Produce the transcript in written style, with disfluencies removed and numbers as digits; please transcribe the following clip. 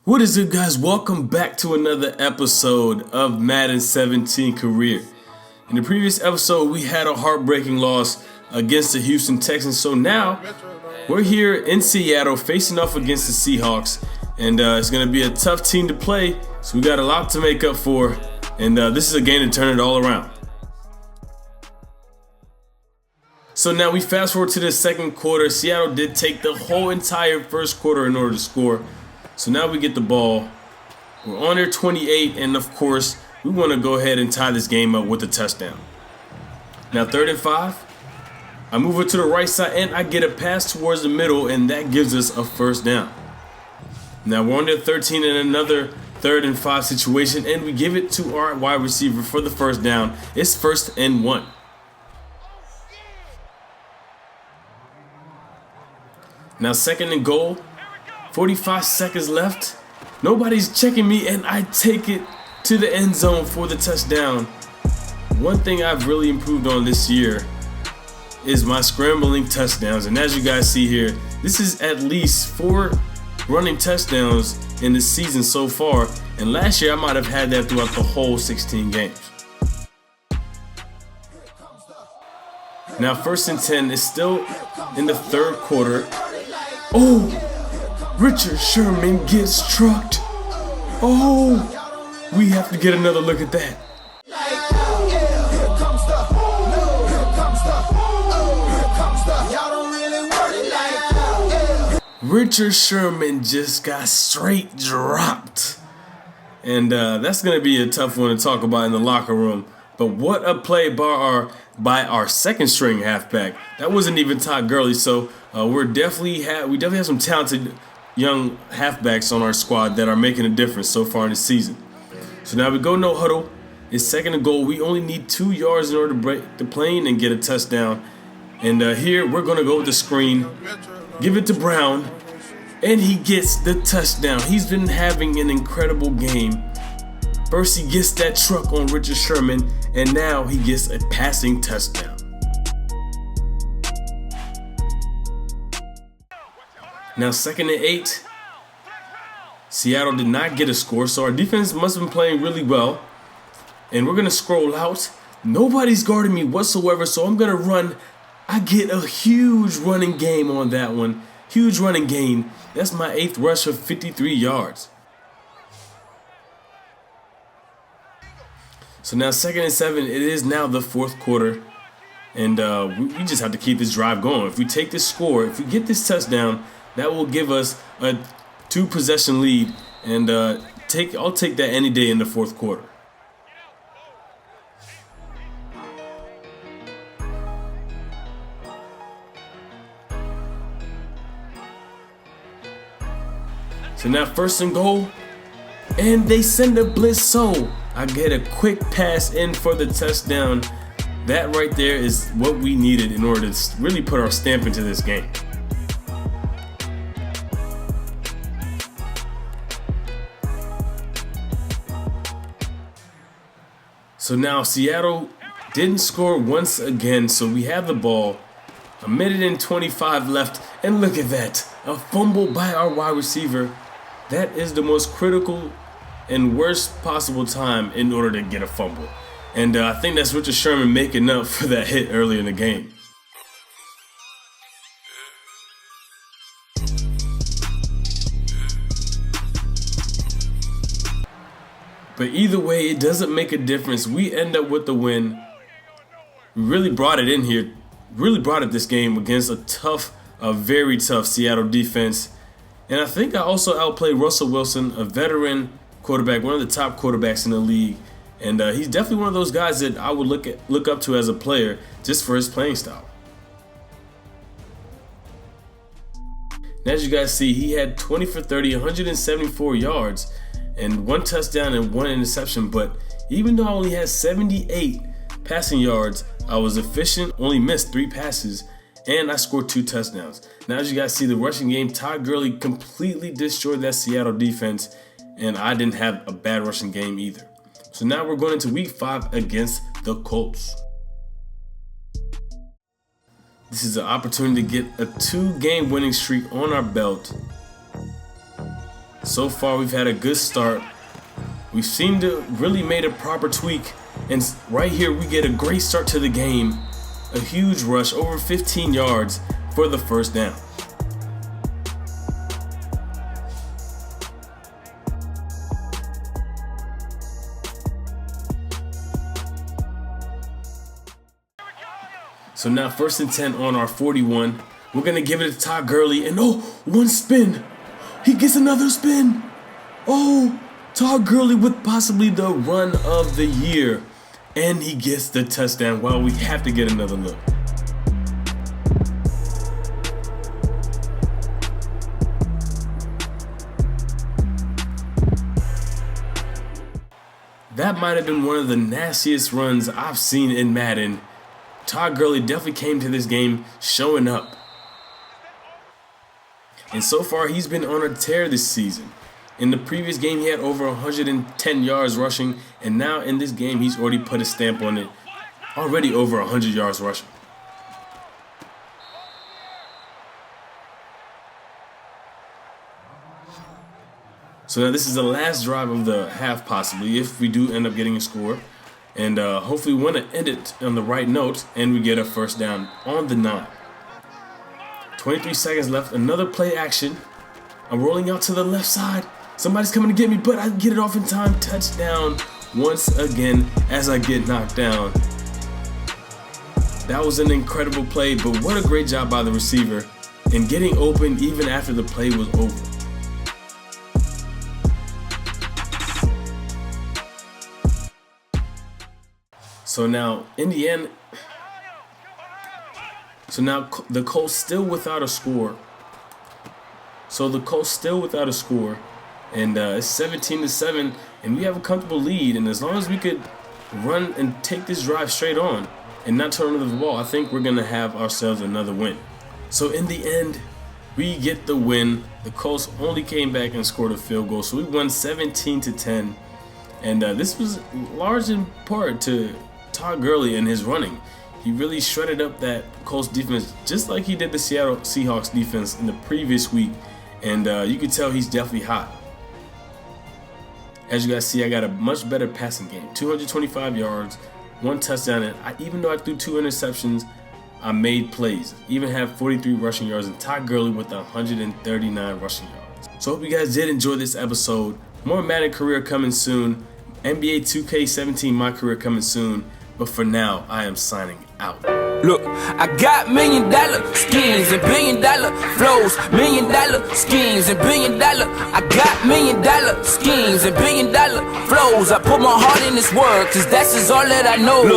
What is up, guys? Welcome back to another episode of Madden 17 Career. In the previous episode, we had a heartbreaking loss against the Houston Texans. So now we're here in Seattle facing off against the Seahawks. And it's going to be a tough team to play. So we got a lot to make up for. And this is a game to turn it all around. So now we fast forward to the second quarter. Seattle did take the whole entire first quarter in order to score. So now we get the ball. We're on their 28, and of course, we want to go ahead and tie this game up with a touchdown. Now 3rd and 5. I move it to the right side, and I get a pass towards the middle, and that gives us a first down. Now we're on their 13 in another 3rd and 5 situation, and we give it to our wide receiver for the first down. It's 1st and 1. Now 2nd and goal. 45 seconds left. Nobody's checking me, and I take it to the end zone for the touchdown. One thing I've really improved on this year is my scrambling touchdowns. And as you guys see here, this is at least 4 running touchdowns in the season so far. And last year, I might have had that throughout the whole 16 games. Now 1st and 10 is still in the 3rd quarter. Oh! Richard Sherman gets trucked. Oh, we have to get another look at that. Richard Sherman just got straight dropped. And that's going to be a tough one to talk about in the locker room. But what a play by our second string halfback. That wasn't even Todd Gurley. So we definitely have some talented young halfbacks on our squad that are making a difference so far in the season. So now we go no huddle. It's 2nd and goal. We only need 2 yards in order to break the plane and get a touchdown. And here we're going to go with the screen. Give it to Brown. And he gets the touchdown. He's been having an incredible game. First he gets that truck on Richard Sherman. And now he gets a passing touchdown. Now 2nd and 8. Seattle did not get a score, so our defense must have been playing really well. And we're going to scroll out. Nobody's guarding me whatsoever, so I'm going to run. I get a huge running game on that one. Huge running gain. That's my 8th rush for 53 yards. So now 2nd and 7. It is now the 4th quarter. And we just have to keep this drive going. If we take this score, if we get this touchdown, that will give us a 2-possession lead, and I'll take that any day in the 4th quarter. So now 1st and goal, and they send a blitz, so I get a quick pass in for the touchdown. That right there is what we needed in order to really put our stamp into this game. So now Seattle didn't score once again, so we have the ball. 1:25 left, and look at that. A fumble by our wide receiver. That is the most critical and worst possible time in order to get a fumble. And I think that's Richard Sherman making up for that hit earlier in the game. But either way, it doesn't make a difference. We end up with the win. We really brought it in here. Really brought it this game against a very tough Seattle defense. And I think I also outplayed Russell Wilson, a veteran quarterback, one of the top quarterbacks in the league. And he's definitely one of those guys that I would look up to as a player just for his playing style. And as you guys see, he had 20 for 30, 174 yards. And 1 touchdown and 1 interception, but even though I only had 78 passing yards, I was efficient, only missed 3 passes, and I scored 2 touchdowns. Now as you guys see, the rushing game, Todd Gurley completely destroyed that Seattle defense, and I didn't have a bad rushing game either. So now we're going into week 5 against the Colts. This is an opportunity to get a 2-game winning streak on our belt. So far, we've had a good start. We seem to really made a proper tweak. And right here, we get a great start to the game. A huge rush, over 15 yards for the first down. So now 1st and 10 on our 41. We're going to give it to Todd Gurley. And oh, one spin. He gets another spin. Oh, Todd Gurley with possibly the run of the year. And he gets the touchdown. Wow, we have to get another look. That might have been one of the nastiest runs I've seen in Madden. Todd Gurley definitely came to this game showing up. And so far, he's been on a tear this season. In the previous game, he had over 110 yards rushing. And now in this game, he's already put a stamp on it. Already over 100 yards rushing. So now this is the last drive of the half, possibly, if we do end up getting a score. And hopefully we want to end it on the right note, and we get a first down on the 9. 23 seconds left. Another play action. I'm rolling out to the left side. Somebody's coming to get me, but I get it off in time. Touchdown once again as I get knocked down. That was an incredible play, but what a great job by the receiver in getting open even after the play was over. So now, in the end, the Colts still without a score. And it's 17-7, and we have a comfortable lead. And as long as we could run and take this drive straight on and not turn over the ball, I think we're gonna have ourselves another win. So in the end, we get the win. The Colts only came back and scored a field goal, so we won 17-10. And this was large in part to Todd Gurley and his running. He really shredded up that Colts defense just like he did the Seattle Seahawks defense in the previous week. And you can tell he's definitely hot. As you guys see, I got a much better passing game. 225 yards, 1 touchdown, and even though I threw 2 interceptions, I made plays. Even had 43 rushing yards, and Todd Gurley with 139 rushing yards. So I hope you guys did enjoy this episode. More Madden career coming soon. NBA 2K17 my career coming soon. But for now, I am signing out. Look, I got $1 million schemes and $1 billion flows, $1 million schemes and $1 billion. I got $1 million schemes and $1 billion flows. I put my heart in this work, cause that's just all that I know. Look.